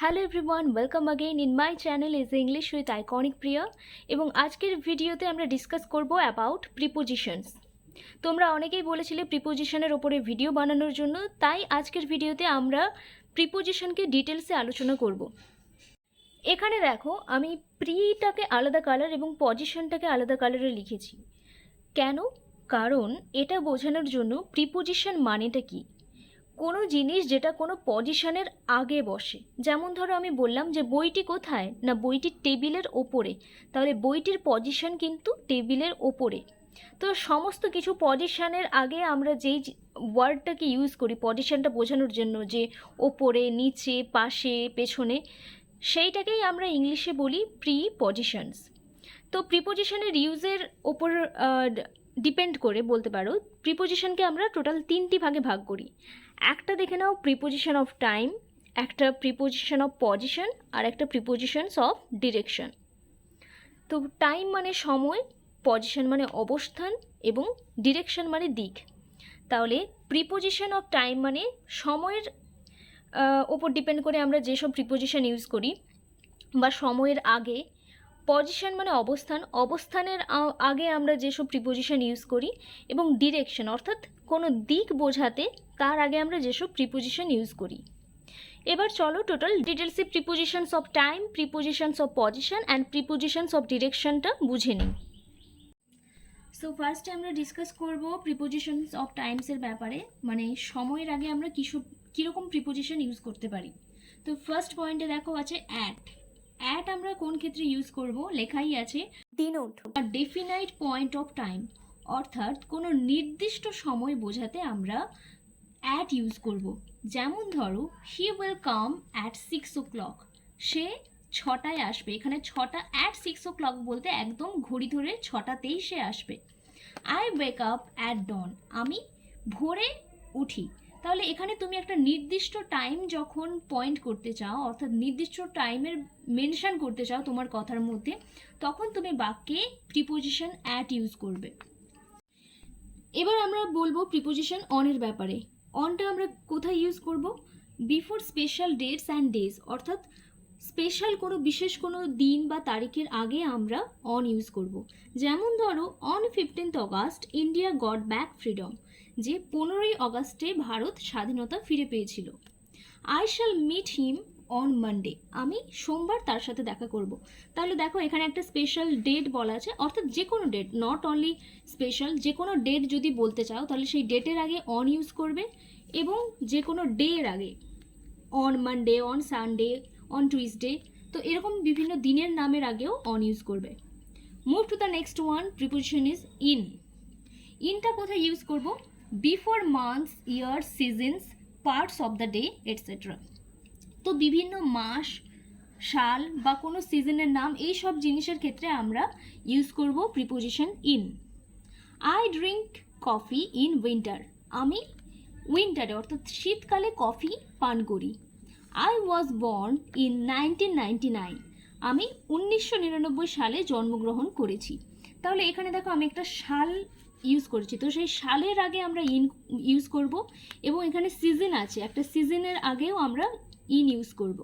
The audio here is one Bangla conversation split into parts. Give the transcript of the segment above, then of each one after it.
Hello everyone, welcome again in my channel is English with iconic Priya. এবং আজকের ভিডিওতে আমরা ডিসকাস করব অ্যাবাউট প্রিপোজিশনস। তোমরা অনেকেই বলেছিলে প্রিপোজিশনের ওপরে ভিডিও বানানোর জন্য, তাই আজকের ভিডিওতে আমরা প্রিপোজিশনকে ডিটেলসে আলোচনা করব। এখানে দেখো, আমি প্রিটাকে আলাদা কালার এবং পজিশনটাকে আলাদা কালারে লিখেছি। কেন? কারণ এটা বোঝানোর জন্য প্রিপোজিশন মানেটা কী। কোনো জিনিস যেটা কোনো পজিশনের আগে বসে, যেমন ধরো আমি বললাম যে বইটি কোথায়, না বইটি টেবিলের ওপরে, তাহলে বইটির পজিশন কিন্তু টেবিলের ওপরে। তো সমস্ত কিছু পজিশনের আগে আমরা যেই ওয়ার্ডটাকে ইউজ করি পজিশনটা বোঝানোর জন্য, যে ওপরে, নিচে, পাশে, পেছনে, সেইটাকেই আমরা ইংলিশে বলি প্রিপজিশনস। তো প্রিপজিশনের ইউজের ওপর ডিপেন্ড করে বলতে পারো প্রিপজিশনকে আমরা টোটাল তিনটি ভাগে ভাগ করি। একটা দেখে নাও প্রিপোজিশন অফ টাইম, একটা প্রিপোজিশন অফ পজিশন, আর একটা প্রিপোজিশনস অফ ডিরেকশন। তো টাইম মানে সময়, পজিশন মানে অবস্থান, এবং ডিরেকশন মানে দিক। তাহলে প্রিপোজিশন অফ টাইম মানে সময়ের ওপর ডিপেন্ড করে আমরা যেসব প্রিপোজিশন ইউজ করি, বা সময়ের আগে। পজিশন মানে অবস্থান, অবস্থানের আগে আমরা যেসব প্রিপোজিশন ইউজ করি। এবং ডিরেকশন অর্থাৎ কোনো দিক বোঝাতে তার আগে আমরা যেসব প্রিপোজিশন ইউজ করি। এবার চলো টোটাল ডিটেলসে prepositions of time, prepositions of position and prepositions of ডিরেকশনটা বুঝে নিই। সো ফার্স্টে আমরা ডিসকাস করব প্রিপোজিশনস অফ টাইমসের ব্যাপারে, মানে সময়ের আগে আমরা কীরকম প্রিপোজিশন ইউজ করতে পারি। তো ফার্স্ট পয়েন্টে দেখো আছে অ্যাট। অ্যাট আমরা কোন ক্ষেত্রে ইউজ করব, লেখাই আছে denote a definite point of time, অর্থাৎ কোনো নির্দিষ্ট সময় বোঝাতে আমরা অ্যাট ইউজ করব। যেমন ধরো he will come at 6 o'clock, সে 6টায় আসবে। এখানে 6টা অ্যাট 6 o'clock বলতে একদম ঘড়ি ধরে 6টাতেই সে আসবে। I wake up at dawn, আমি ভোরে উঠি। তাহলে এখানে তুমি একটা নির্দিষ্ট টাইম যখন পয়েন্ট করতে চাও, অর্থাৎ নির্দিষ্ট টাইমের মেনশন করতে চাও তোমার কথার মধ্যে, তখন তুমি বাক্যে প্রিপোজিশন অ্যাট ইউজ করবে। এবার আমরা বলবো প্রিপোজিশন অনের ব্যাপারে। অনটা আমরা কোথায় ইউজ করব? Before special dates and days, অর্থাৎ স্পেশাল কোনো বিশেষ কোনো দিন বা তারিখের আগে আমরা অন ইউজ করব। যেমন ধরো on 15th August India got back freedom, যে 15ই অগাস্টে ভারত স্বাধীনতা ফিরে পেয়েছিল। I shall meet him on Monday, আমি সোমবার তার সাথে দেখা করব। তাহলে দেখো এখানে একটা স্পেশাল ডেট বলা আছে, অর্থাৎ যে কোনো ডেট, নট অনলি স্পেশাল, যে কোনো ডেট যদি বলতে চাও তাহলে সেই ডেটের আগে অন ইউজ করবে, এবং যে কোনো ডে এর আগে on Monday, on Sunday, on Tuesday, তো এরকম বিভিন্ন দিনের নামের আগেও অন ইউজ করবে। Move to the next one, preposition is in. ইনটা কোথায় ইউজ করব? Before months, years, seasons, parts of the day, et cetera. তো বিভিন্ন মাস, সাল বা কোনো সিজনের নাম, এই সব জিনিসের ক্ষেত্রে আমরা ইউজ করব preposition in. I drink coffee in winter, আমি উইন্টারে অর্থাৎ শীতকালে কফি পান করি। আই ওয়াজ বর্ন ইন 1999, আমি 1999 সালে জন্মগ্রহণ করেছি। তাহলে এখানে দেখো আমি একটা সাল ইউজ করেছি, তো সেই সালের আগে আমরা ইন ইউজ করব, এবং এখানে সিজন আছে, একটা সিজনের আগেও আমরা ইন ইউজ করব।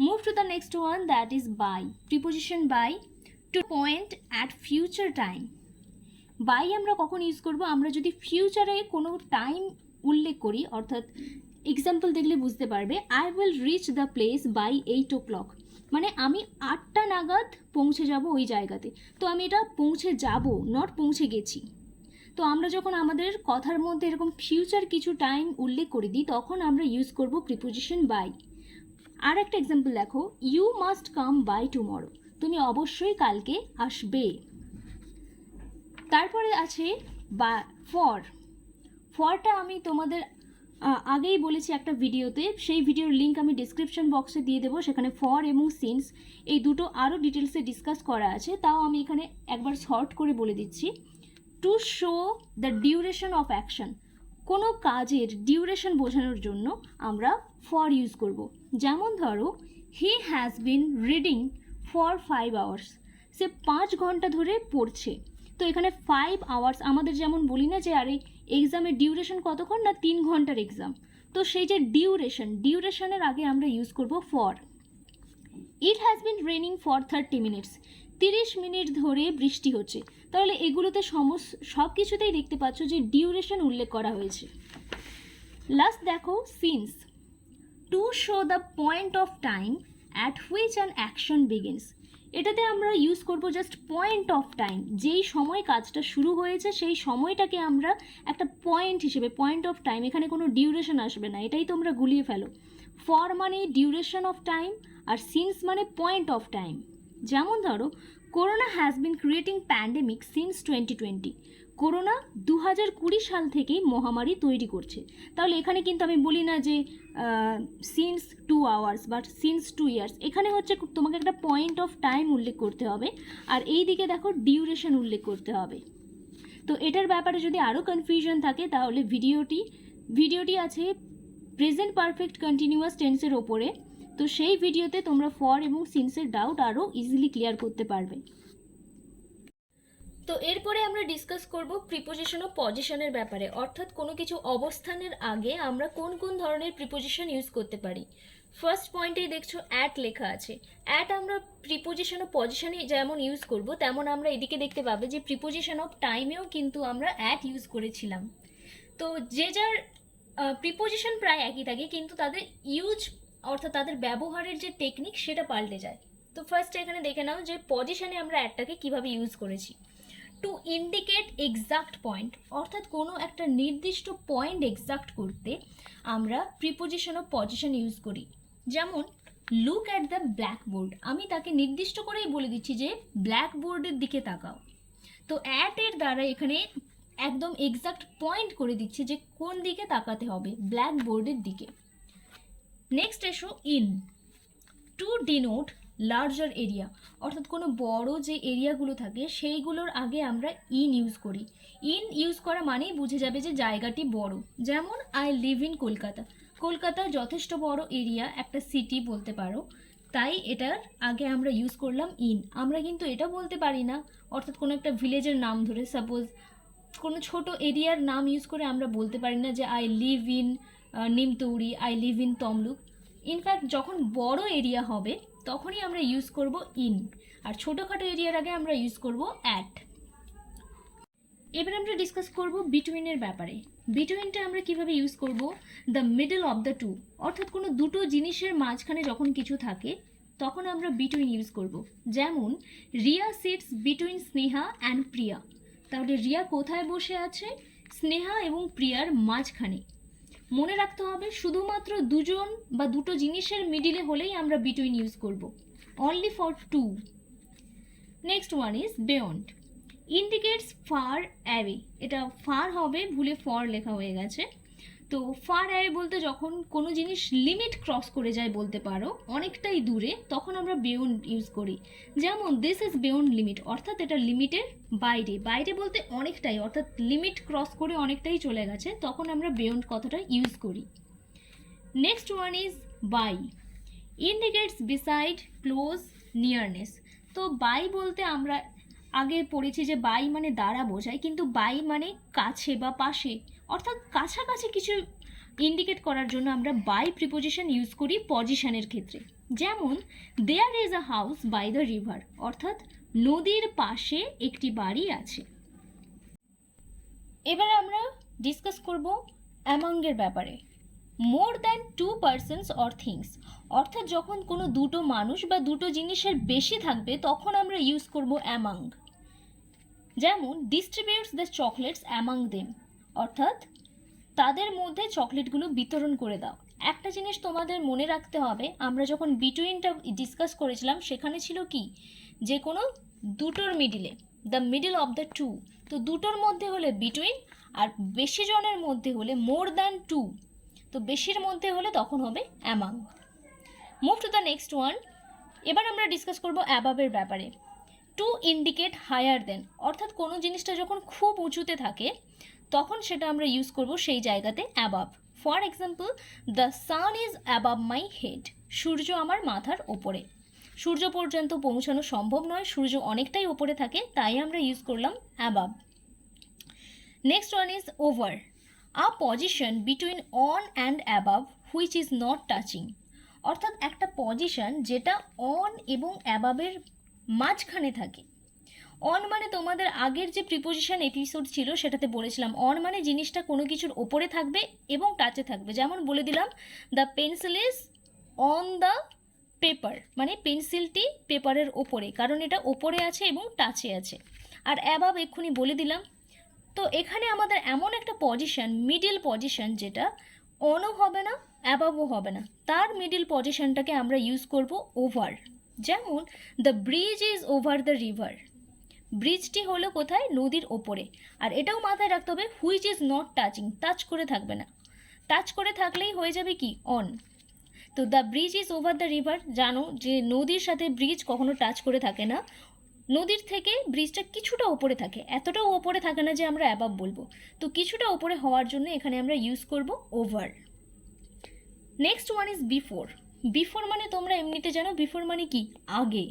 Move to the next one, that is by. Preposition by to point at future time. By আমরা কখন ইউজ করব? আমরা যদি ফিউচারে কোনো টাইম উল্লেখ করি, অর্থাৎ এক্সাম্পল দেখলে বুঝতে পারবে। I will reach the place by 8 o'clock, মানে আমি 8টা নাগাদ পৌঁছে যাব ওই জায়গাতে। তো আমি এটা পৌঁছে যাব, নট পৌঁছে গেছি। তো আমরা যখন আমাদের কথার মধ্যে এরকম ফিউচার কিছু টাইম উল্লেখ করে দিই, তখন আমরা ইউজ করব প্রিপোজিশন বাই। আর একটা এক্সাম্পল দেখো, you must come by tomorrow, তুমি অবশ্যই কালকে আসবে। তারপরে আছে বা ফর। ফরটা আমি তোমাদের আগেই বলেছি একটা ভিডিওতে, সেই ভিডিওর লিঙ্ক আমি ডিসক্রিপশন বক্সে দিয়ে দেবো, সেখানে ফর এবং সিন্স এই দুটো আরও ডিটেলসে ডিসকাস করা আছে, তাও আমি এখানে একবার শর্ট করে বলে দিচ্ছি। To show the duration of action, কোনো কাজের ডিউরেশন বোঝানোর জন্য আমরা ফর ইউজ করব। যেমন ধরো he has been reading for 5 hours, সে 5 ঘন্টা ধরে পড়ছে। তো এখানে 5 hours, আমাদের যেমন বলি না যে আরে এক্সামের ডিউরেশন কতক্ষণ, না 3 ঘন্টার এক্সাম, তো সেই যে ডিউরেশনের আগে আমরা ইউজ করব for. It has been raining for 30 minutes, 30 minute ধরে বৃষ্টি হচ্ছে। তাহলে এগুলোতে সব কিছুতেই দেখতে পাচ্ছ যে ডিউরেশন উল্লেখ করা হয়েছে। লাস্ট দেখো since, to show the point of time at which an action begins. এটাতে আমরা ইউজ করব জাস্ট পয়েন্ট অফ টাইম, যেই সময় কাজটা শুরু হয়েছে সেই সময়টাকে আমরা একটা পয়েন্ট হিসেবে, পয়েন্ট অফ টাইম, এখানে কোনো ডিউরেশন আসবে না, এটাই তোমরা গুলিয়ে ফেলো। ফর মানে ডিউরেশন অফ টাইম আর সিন্স মানে পয়েন্ট অফ টাইম। যেমন ধরো corona has been creating pandemic since 2020, corona 2020 সাল থেকেই মহামারী তৈরি করছে। তাহলে এখানে কিন্তু আমি বলি না যে সিন্স 2 আওয়ার্স বা সিন্স 2 ইয়ার্স, এখানে হচ্ছে তোমাকে একটা পয়েন্ট অফ টাইম উল্লেখ করতে হবে, আর এই দিকে দেখো ডিউরেশন উল্লেখ করতে হবে। তো এটার ব্যাপারে যদি আরও কনফিউশন থাকে তাহলে ভিডিওটি আছে প্রেজেন্ট পারফেক্ট কন্টিনিউয়াস টেন্সের ওপরে, তো সেই ভিডিওতে তোমরা ফর এবং সিন্সের ডাউট আরও ইজিলি ক্লিয়ার করতে পারবে। তো এরপরে আমরা ডিসকাস করব প্রিপোজিশন ও পজিশনের ব্যাপারে, অর্থাৎ কোনো কিছু অবস্থানের আগে আমরা কোন কোন ধরনের প্রিপোজিশন ইউজ করতে পারি। ফার্স্ট পয়েন্টেই দেখছো অ্যাট লেখা আছে। অ্যাট আমরা প্রিপোজিশন ও পজিশনে যেমন ইউজ করব, তেমন আমরা এদিকে দেখতে পাবে যে প্রিপোজিশন অফ টাইমেও কিন্তু আমরা অ্যাট ইউজ করেছিলাম। তো যে যার প্রিপোজিশন প্রায় একই থাকে, কিন্তু তাদের ইউজ অর্থাৎ তাদের ব্যবহারের যে টেকনিক সেটা পাল্টে যায়। তো ফার্স্ট এখানে দেখে নাও যে পজিশনে আমরা অ্যাটটাকে কিভাবে ইউজ করেছি। টু ইন্ডিকেট এক্সাক্ট পয়েন্ট, অর্থাৎ কোনো একটা নির্দিষ্ট পয়েন্ট এক্সাক্ট করতে আমরা প্রিপোজিশন অফ পজিশন ইউজ করি। যেমন লুক অ্যাট দ্য ব্ল্যাকবোর্ড, আমি তাকে নির্দিষ্ট করেই বলে দিচ্ছি যে ব্ল্যাকবোর্ডের দিকে তাকাও। তো অ্যাট এর দ্বারা এখানে একদম এক্সাক্ট পয়েন্ট করে দিচ্ছে যে কোন দিকে তাকাতে হবে, ব্ল্যাকবোর্ডের দিকে। নেক্সট এসো in, to denote larger area, অর্থাৎ কোনো বড় যে এরিয়াগুলো থাকে সেইগুলোর আগে আমরা ইন ইউজ করি। ইন ইউজ করা মানেই বুঝে যাবে যে জায়গাটি বড়। যেমন I live in Kolkata, Kolkata যথেষ্ট বড় এরিয়া, একটা সিটি বলতে পারো, তাই এটার আগে আমরা ইউজ করলাম ইন। আমরা কিন্তু এটা বলতে পারি না, অর্থাৎ কোনো একটা ভিলেজের নাম ধরে, সাপোজ কোনো ছোট এরিয়ার নাম ইউজ করে আমরা বলতে পারি না যে I live in Nimtouri, I live in Tamluk. In fact যখন বড় এরিয়া হবে তখনই আমরা ইউজ করব ইন, আর ছোটোখাটো এরিয়ার আগে আমরা ইউজ করব অ্যাট। এবার আমরা ডিসকাস করব বিটুইনের ব্যাপারে। বিটুইনটা আমরা কিভাবে ইউজ করব, the middle of the two, অর্থাৎ কোনো দুটো জিনিসের মাঝখানে যখন কিছু থাকে তখন আমরা বিটুইন ইউজ করব। যেমন Riya sits between Sneha and Priya, তাহলে রিয়া কোথায় বসে আছে, স্নেহা এবং প্রিয়ার মাঝখানে। মনে রাখতে হবে শুধুমাত্র দুজন বা দুটো জিনিসের মিডিলে হলেই আমরা বিটুইন ইউজ করব, only for two. Next one is beyond, indicates far away, এটা ফার হবে, ভুলে ফর লেখা হয়ে গেছে। তো ফার অ্যাওয়ে বলতে যখন কোনো জিনিস লিমিট ক্রস করে যায় বলতে পারো, অনেকটাই দূরে, তখন আমরা বিয়ন্ড ইউজ করি। যেমন দিস ইজ বিয়ন্ড লিমিট, অর্থাৎ এটা লিমিটের বাইরে, বাইরে বলতে অনেকটাই, অর্থাৎ লিমিট ক্রস করে অনেকটাই চলে গেছে, তখন আমরা বিয়ন্ড কথাটা ইউজ করি। Next one is by, indicates beside, close, nearness. তো বাই বলতে আমরা আগে পড়েছি যে বাই মানে দ্বারা বোঝায়, কিন্তু বাই মানে কাছে বা পাশে, অর্থাৎ কাছাকাছি কিছু ইন্ডিকেট করার জন্য আমরা বাই প্রিপোজিশন ইউজ করি পজিশনের ক্ষেত্রে। যেমন there is a house by the river, অর্থাৎ নদীর পাশে একটি বাড়ি আছে। এবার আমরা ডিসকাস করব অ্যামাঙ্গের ব্যাপারে। More than 2 persons or things, অর্থাৎ যখন কোনো দুটো মানুষ বা দুটো জিনিসের বেশি থাকবে তখন আমরা ইউজ করব অ্যামাং। যেমন ডিস্ট্রিবিউটস দ্য চকলেটস অ্যামাং দেম, অর্থাৎ তাদের মধ্যে চকলেটগুলো বিতরণ করে দাও। একটা জিনিস তোমাদের মনে রাখতে হবে, আমরা যখন বিটুইনটা ডিসকাস করেছিলাম সেখানে ছিল কি, যে কোনো দুটোর মিডিলে, the middle of the two, তো দুটোর মধ্যে হলে বিটুইন, আর বেশি জনের মধ্যে হলে মোর দ্যান 2, তো বেশির মধ্যে হলে তখন হবে among. Move to the next one. এবার আমরা ডিসকাস করব অ্যাবাবের ব্যাপারে। টু ইন্ডিকেট হায়ার দেন, অর্থাৎ কোনো জিনিসটা যখন খুব উঁচুতে থাকে তখন সেটা আমরা ইউজ করব সেই জায়গাতে above. For example the sun is above my head, সূর্য আমার মাথার ওপরে। সূর্য পর্যন্ত পৌঁছানো সম্ভব নয়, সূর্য অনেকটাই ওপরে থাকে, তাই আমরা ইউজ করলাম অ্যাবাব। Next one is over, a position between on and above which is not touching, অর্থাৎ একটা পজিশন যেটা অন এবং অ্যাবাবের মাঝখানে থাকে। অন মানে তোমাদের আগের যে প্রিপোজিশন এপিসোড ছিল সেটাতে বলেছিলাম অন মানে জিনিসটা কোনো কিছুর ওপরে থাকবে এবং টাচে থাকবে। যেমন বলে দিলাম the pencil is on the paper, মানে পেন্সিলটি পেপারের ওপরে, কারণ এটা ওপরে আছে এবং টাচে আছে। আর অ্যাবাব এক্ষুনি বলে দিলাম। তো এখানে আমাদের এমন একটা পজিশন, মিডিল পজিশন, যেটা অনও হবে না অ্যাবাবও হবে না, তার মিডিল পজিশনটাকে আমরা ইউজ করব ওভার। যেমন the bridge is over the river, ব্রিজটি হলো কোথায়, নদীর ওপরে। আর এটাও মাথায় রাখতে হবে which is not touching, touch করে থাকবে না, টাচ করে থাকলেই হয়ে যাবে কি অন। তো the bridge is over the river, জানো যে নদীর সাথে ব্রিজ কখনো টাচ করে থাকে না, নদীর থেকে ব্রিজটা কিছুটা ওপরে থাকে, এতটাও ওপরে থাকে না যে আমরা অ্যাবাব বলবো। তো কিছুটা ওপরে হওয়ার জন্য এখানে আমরা ইউজ করব over. Next one is before. Before মানে তোমরা এমনিতে জানো বিফোর মানে কি, আগে।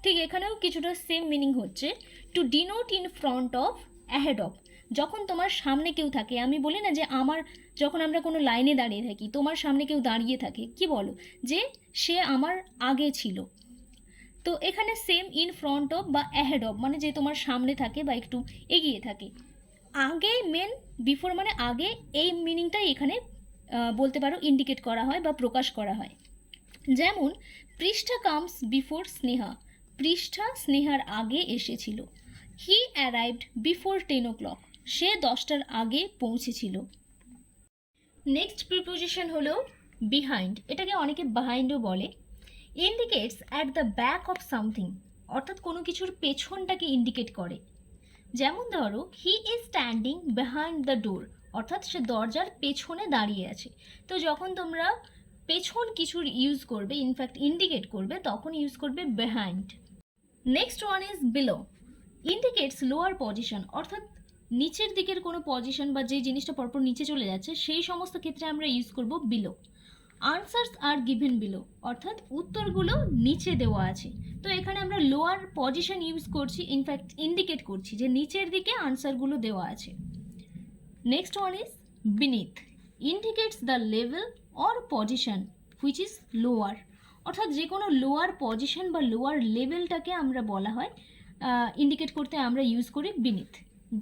ঠিক এখানেও কিছুটা সেম মিনিং হচ্ছে, to denote in front of, ahead of. যখন তোমার সামনে কেউ থাকে, আমি বলি না যে আমার, যখন আমরা কোনো লাইনে দাঁড়িয়ে থাকি, তোমার সামনে কেউ দাঁড়িয়ে থাকে, কি বলো, যে সে আমার আগে ছিল। তো এখানে সেম, ইন ফ্রন্ট অফ বা অ্যাহেড অফ মানে যে তোমার সামনে থাকে বা একটু এগিয়ে থাকে। আগে মেন, বিফোর মানে আগে, এই মিনিংটাই এখানে বলতে পারো ইন্ডিকেট করা হয় বা প্রকাশ করা হয়। যেমন পৃষ্ঠা কামস বিফোর স্নেহা, পৃষ্ঠা স্নেহার আগে এসেছিল। হি অ্যারাইভড বিফোর 10 o'clock, সে 10টার আগে পৌঁছেছিল। নেক্সট প্রিপোজিশন হলো বিহাইন্ড, এটাকে অনেকে বিহাইন্ডও বলে। Indicates at the back of something, অর্থাৎ কোনো কিছুর পেছনটাকে ইন্ডিকেট করে। যেমন ধরো হি is standing behind the door, অর্থাৎ সে দরজার পেছনে দাঁড়িয়ে আছে। তো যখন তোমরা পেছন কিছুর ইউজ করবে, ইনফ্যাক্ট ইন্ডিকেট করবে, তখন ইউজ করবে behind. Next one is below, indicates lower position, অর্থাৎ নিচের দিকের কোনো পজিশন বা যে জিনিসটা পরপর নিচে চলে যাচ্ছে সেই সমস্ত ক্ষেত্রে আমরা ইউজ করব below. Answers are given below, অর্থাৎ উত্তরগুলো নিচে দেওয়া আছে। তো এখানে আমরা লোয়ার পজিশন ইউজ করছি, ইনফ্যাক্ট ইন্ডিকেট করছি যে নিচের দিকে আনসারগুলো দেওয়া আছে। Next one is beneath, indicates the level or position which is lower, অর্থাৎ যে কোনো লোয়ার পজিশন বা লোয়ার লেভেলটাকে আমরা বলা হয়, ইন্ডিকেট করতে আমরা ইউজ করি beneath.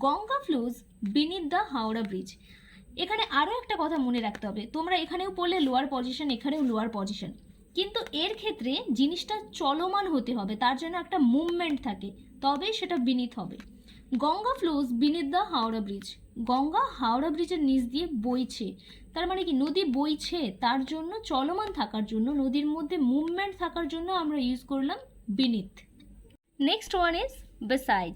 Ganga flows beneath the Howrah bridge, এখানে আরও একটা কথা মনে রাখতে হবে, তোমরা এখানেও পড়লে লোয়ার পজিশন, এখানেও লোয়ার পজিশন, কিন্তু এর ক্ষেত্রে জিনিসটা চলমান হতে হবে, তার জন্য একটা মুভমেন্ট থাকে, তবে সেটা বিনিথ হবে। Ganga flows beneath the Howrah bridge, Ganga Howrah ব্রিজের নিচ দিয়ে বইছে, তার মানে কি নদী বইছে, তার জন্য চলমান থাকার জন্য, নদীর মধ্যে মুভমেন্ট থাকার জন্য আমরা ইউজ করলাম beneath. Next one is beside,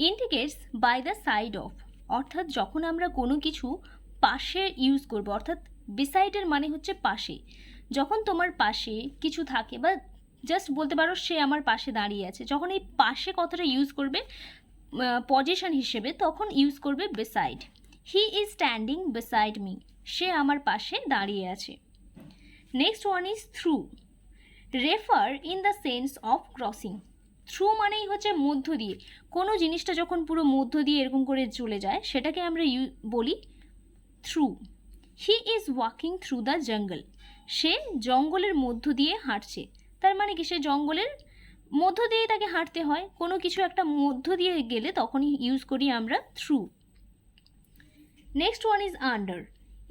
indicates by the side of, অর্থাৎ যখন আমরা কোনো কিছু পাশে ইউজ করব, অর্থাৎ বিসাইডের মানে হচ্ছে পাশে, যখন তোমার পাশে কিছু থাকে বা জাস্ট বলতে পারো সে আমার পাশে দাঁড়িয়ে আছে, যখন এই পাশে কথাটা ইউজ করবে পজিশন হিসেবে, তখন ইউজ করবে beside. He is standing beside me, সে আমার পাশে দাঁড়িয়ে আছে। Next one is through, refer in the sense of crossing, through মানেই হচ্ছে মধ্য দিয়ে, কোনো জিনিসটা যখন পুরো মধ্য দিয়ে এরকম করে চলে যায় সেটাকে আমরা বলি through. He is walking through the jungle, সে জঙ্গলের মধ্য দিয়ে হাঁটছে, তার মানে কি সে জঙ্গলের মধ্য দিয়েই তাকে হাঁটতে হয়, কোনো কিছু একটা মধ্য দিয়ে গেলে তখনই ইউজ করি আমরা through. Next one is under,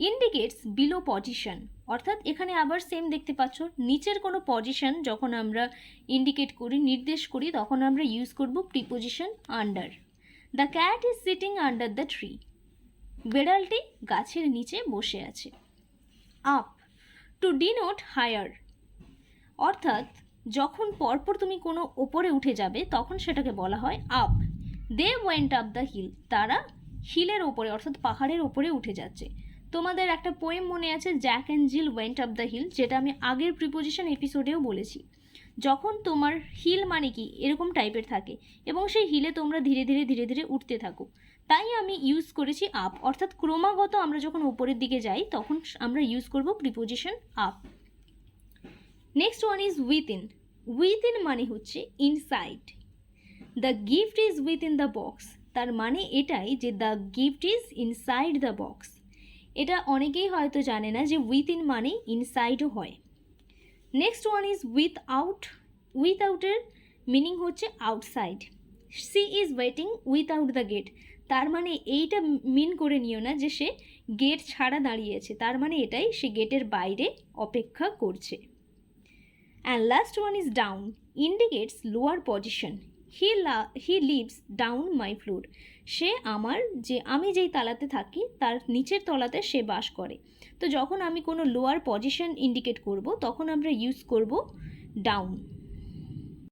indicates below position, অর্থাৎ এখানে আবার সেম দেখতে পাচ্ছ, নিচের কোনো পজিশন যখন আমরা ইন্ডিকেট করি, নির্দেশ করি, তখন আমরা ইউজ করব preposition under. The cat is sitting under the tree, বেড়ালটি গাছের নিচে বসে আছে। আপ, টু ডিনোট হায়ার, অর্থাৎ যখন পরপর তুমি কোনো ওপরে উঠে যাবে তখন সেটাকে বলা হয় up. They went up the hill, তারা হিলের ওপরে অর্থাৎ পাহাড়ের ওপরে উঠে যাচ্ছে। তোমাদের একটা পোয়েম মনে আছে, Jack and Jill went up the hill, যেটা আমি আগের প্রিপোজিশন এপিসোডেও বলেছি। যখন তোমার হিল মানে কি এরকম টাইপের থাকে এবং সেই হিলে তোমরা ধীরে ধীরে ধীরে ধীরে উঠতে থাকো, তাই আমি ইউজ করেছি আপ, অর্থাৎ ক্রমাগত আমরা যখন উপরের দিকে যাই তখন আমরা ইউজ করব preposition up. Next one is within, within মানে হচ্ছে inside. The gift is within the box, তার মানে এটাই যে the gift is inside the box. এটা অনেকেই হয়তো জানে না যে উইথিন মানে ইনসাইডও হয়। Next one is without. উইথআউটের মিনিং হচ্ছে outside. She is waiting without the gate, তার মানে এইটা মিন করে নিও না যে সে গেট ছাড়া দাঁড়িয়েছে, তার মানে এটাই সে গেটের বাইরে অপেক্ষা করছে। And last one is down, indicates lower position. He lives down my floor, সে আমি যেই তালাতে থাকি তার নিচের তলাতে সে বাস করে। তো যখন আমি কোনো লোয়ার পজিশন ইন্ডিকেট করব তখন আমরা ইউজ করব ডাউন।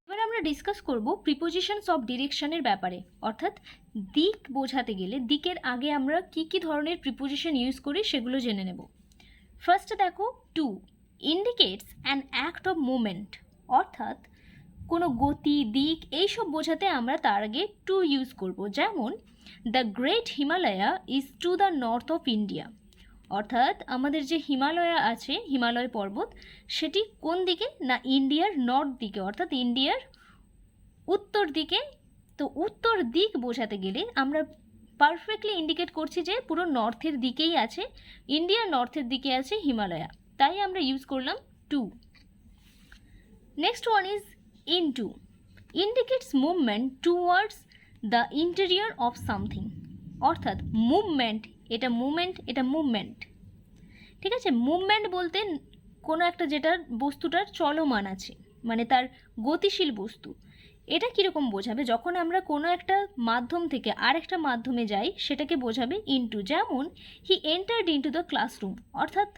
এবার আমরা ডিসকাস করব প্রিপোজিশনস অফ ডিরেকশনের ব্যাপারে, অর্থাৎ দিক বোঝাতে গেলে দিকের আগে আমরা কি কি ধরনের প্রিপোজিশন ইউজ করি সেগুলো জেনে নেব। ফার্স্টে দেখো to indicates an act of movement, অর্থাৎ কোনো গতি দিক এইসব বোঝাতে আমরা তার আগে টু ইউজ করব। যেমন the great Himalaya is to the north of India, অর্থাৎ আমাদের যে হিমালয়া আছে, হিমালয় পর্বত, সেটি কোন দিকে না ইন্ডিয়ার নর্থ দিকে, অর্থাৎ ইন্ডিয়ার উত্তর দিকে। তো উত্তর দিক বোঝাতে গেলে আমরা পারফেক্টলি ইন্ডিকেট করছি যে পুরো নর্থের দিকেই আছে, ইন্ডিয়ার নর্থের দিকে আছে হিমালয়া, তাই আমরা ইউজ করলাম to. Next one is into, indicates movement towards the interior of something, অর্থাৎ মুভমেন্ট, এটা মুভমেন্ট, ঠিক আছে। মুভমেন্ট বলতে কোনো একটা যেটার বস্তুটার চলমান আছে, মানে তার গতিশীল বস্তু। এটা কীরকম বোঝাবে, যখন আমরা কোনো একটা মাধ্যম থেকে আরেকটা মাধ্যমে যাই সেটাকে বোঝাবে ইনটু। যেমন হি এন্টার্ড ইনটু দ্য ক্লাসরুম, অর্থাৎ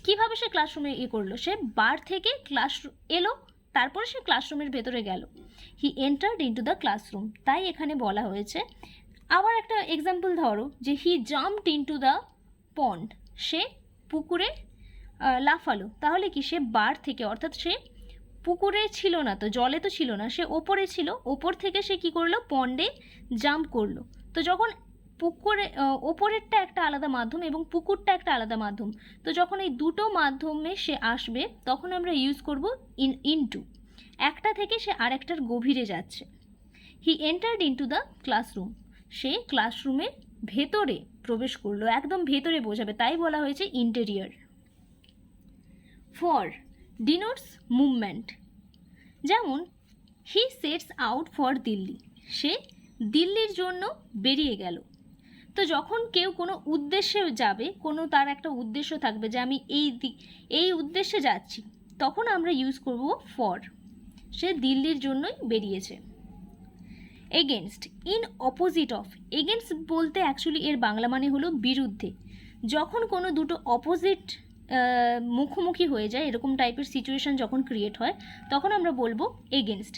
কীভাবে সে ক্লাসরুমে করলো, সে বার থেকে এলো, তারপরে সে ক্লাসরুমের ভেতরে গেল, he entered into the classroom, তাই এখানে বলা হয়েছে। আবার একটা এক্সাম্পল ধরো যে he jumped into the pond, সে পুকুরে লাফালো, তাহলে কি সে বার থেকে, অর্থাৎ সে পুকুরে ছিল না, তো জলে তো ছিল না, সে ওপরে ছিল, ওপর থেকে সে কি করলো পন্ডে জাম্প করলো। তো যখন পুকুরে ওপরেরটা একটা আলাদা মাধ্যম এবং পুকুরটা একটা আলাদা মাধ্যম, তো যখন এই দুটো মাধ্যমে সে আসবে তখন আমরা ইউজ করব ইনটু, একটা থেকে সে আরেকটার গভীরে যাচ্ছে। He entered into the classroom, সে ক্লাসরুমের ভেতরে প্রবেশ করলো, একদম ভেতরে বোঝাবে, তাই বলা হয়েছে ইন্টেরিয়র। ফর ডিনোটস মুভমেন্ট, যেমন হি সেটস আউট ফর দিল্লি, সে দিল্লির জন্য বেরিয়ে গেল। তো যখন কেউ কোনো উদ্দেশ্যে যাবে, কোনো তার একটা উদ্দেশ্য থাকবে যে আমি এই উদ্দেশ্যে যাচ্ছি, তখন আমরা ইউজ করব ফর, সে দিল্লির জন্যই বেরিয়েছে। Against, in opposite of, against বলতে অ্যাকচুয়ালি এর বাংলা মানে হলো বিরুদ্ধে। যখন কোনো দুটো অপোজিট মুখোমুখি হয়ে যায়, এরকম টাইপের সিচুয়েশন যখন ক্রিয়েট হয় তখন আমরা বলবো against.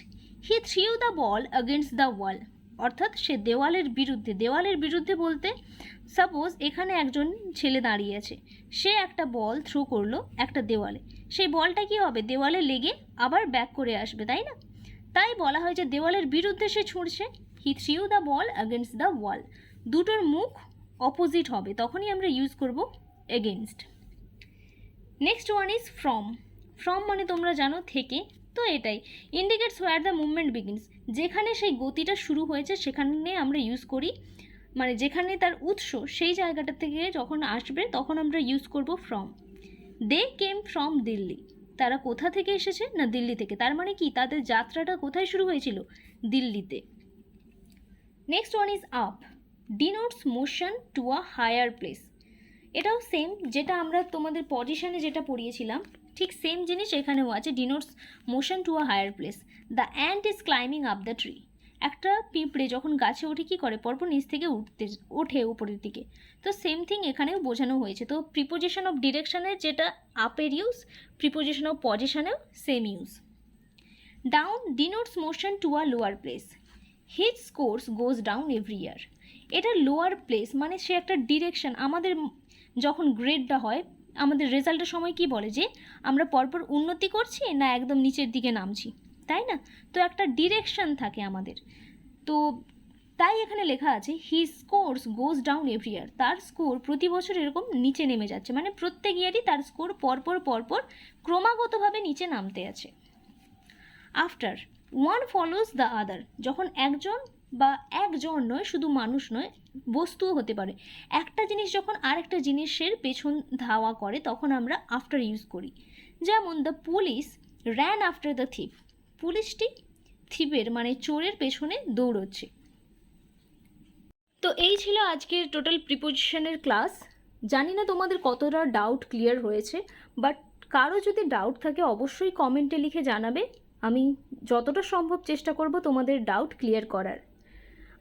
He threw the ball against the wall, অর্থাৎ সে দেওয়ালের বিরুদ্ধে। দেওয়ালের বিরুদ্ধে বলতে সাপোজ এখানে একজন ছেলে দাঁড়িয়ে আছে, সে একটা বল থ্রো করলো একটা দেওয়ালে, সেই বলটা কি হবে দেওয়ালে লেগে আবার ব্যাক করে আসবে, তাই না? তাই বলা হয় যে দেওয়ালের বিরুদ্ধে সে ছুঁড়ছে। He threw the ball against the wall, দুটোর মুখ অপোজিট হবে, তখনই আমরা ইউজ করব against. Next one is from. From মানে তোমরা জানো থেকে, তো এটাই indicates where the movement begins, যেখানে সেই গতিটা শুরু হয়েছে সেখানে আমরা ইউজ করি, মানে যেখানে তার উৎস সেই জায়গাটা থেকে যখন আসবে তখন আমরা ইউজ করব from. They came from Delhi, তারা কোথা থেকে এসেছে না দিল্লি থেকে, তার মানে কি তাদের যাত্রাটা কোথায় শুরু হয়েছিল দিল্লিতে। Next one is up, denotes motion to a higher place, এটাও সেম, যেটা আমরা তোমাদের পজিশনে যেটা পড়িয়েছিলাম ঠিক সেম জিনিস এখানেও আছে, denotes motion to a higher place. The ant is climbing up the tree, একটা পিঁপড়ে যখন গাছে ওঠে কী করে পরপর নিচ থেকে ওঠে উপরের দিকে, তো সেম থিং এখানেও বোঝানো হয়েছে। তো প্রিপোজিশন অফ ডিরেকশনের যেটা আপের ইউজ, প্রিপোজিশন অফ পজিশনেও same use. Down denotes motion to a lower place, his scores goes down every year, এটা লোয়ার প্লেস মানে সে একটা ডিরেকশন। আমাদের যখন গ্রেডটা হয় আমাদের রেজাল্টের সময় কি বলে যে আমরা পরপর উন্নতি করছি না একদম নিচের দিকে নামছি, তাই না? তো একটা ডিরেকশন থাকে আমাদের, তো তাই এখানে লেখা আছে he scores goes down every year, তার স্কোর প্রতি বছর এরকম নিচে নেমে যাচ্ছে, মানে প্রত্যেক ইয়ারই তার স্কোর পরপর ক্রমাগতভাবে নিচে নামতে আছে। After, one follows the other, যখন একজন বা একজন নয়, শুধু মানুষ নয়, বস্তুও হতে পারে। একটা জিনিস যখন আরেকটা জিনিসের পেছন ধাওয়া করে তখন আমরা আফটার ইউজ করি। যেমন the police ran after the thief, পুলিশটি থিপের মানে চোরের পেছনে দৌড়চ্ছে। তো এই ছিল আজকের টোটাল প্রিপোজিশনের ক্লাস। জানি না তোমাদের কতটা ডাউট ক্লিয়ার হয়েছে, বাট কারো যদি ডাউট থাকে অবশ্যই কমেন্টে লিখে জানাবে। আমি যতটা সম্ভব চেষ্টা করব তোমাদের ডাউট ক্লিয়ার করার।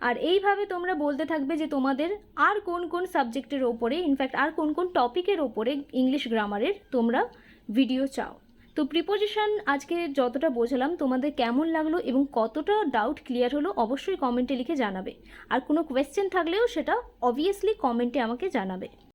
আর এইভাবে তোমরা বলতে থাকবে যে তোমাদের আর কোন কোন সাবজেক্টের ওপরে, ইনফ্যাক্ট আর কোন কোন টপিকের ওপরে ইংলিশ গ্রামারের তোমরা ভিডিও চাও। তো প্রিপোজিশন আজকে যতটা বোঝালাম তোমাদের কেমন লাগলো এবং কতটা ডাউট ক্লিয়ার হলো অবশ্যই কমেন্টে লিখে জানাবে। আর কোনো কোয়েশ্চেন থাকলেও সেটা অবভিয়াসলি কমেন্টে আমাকে জানাবে।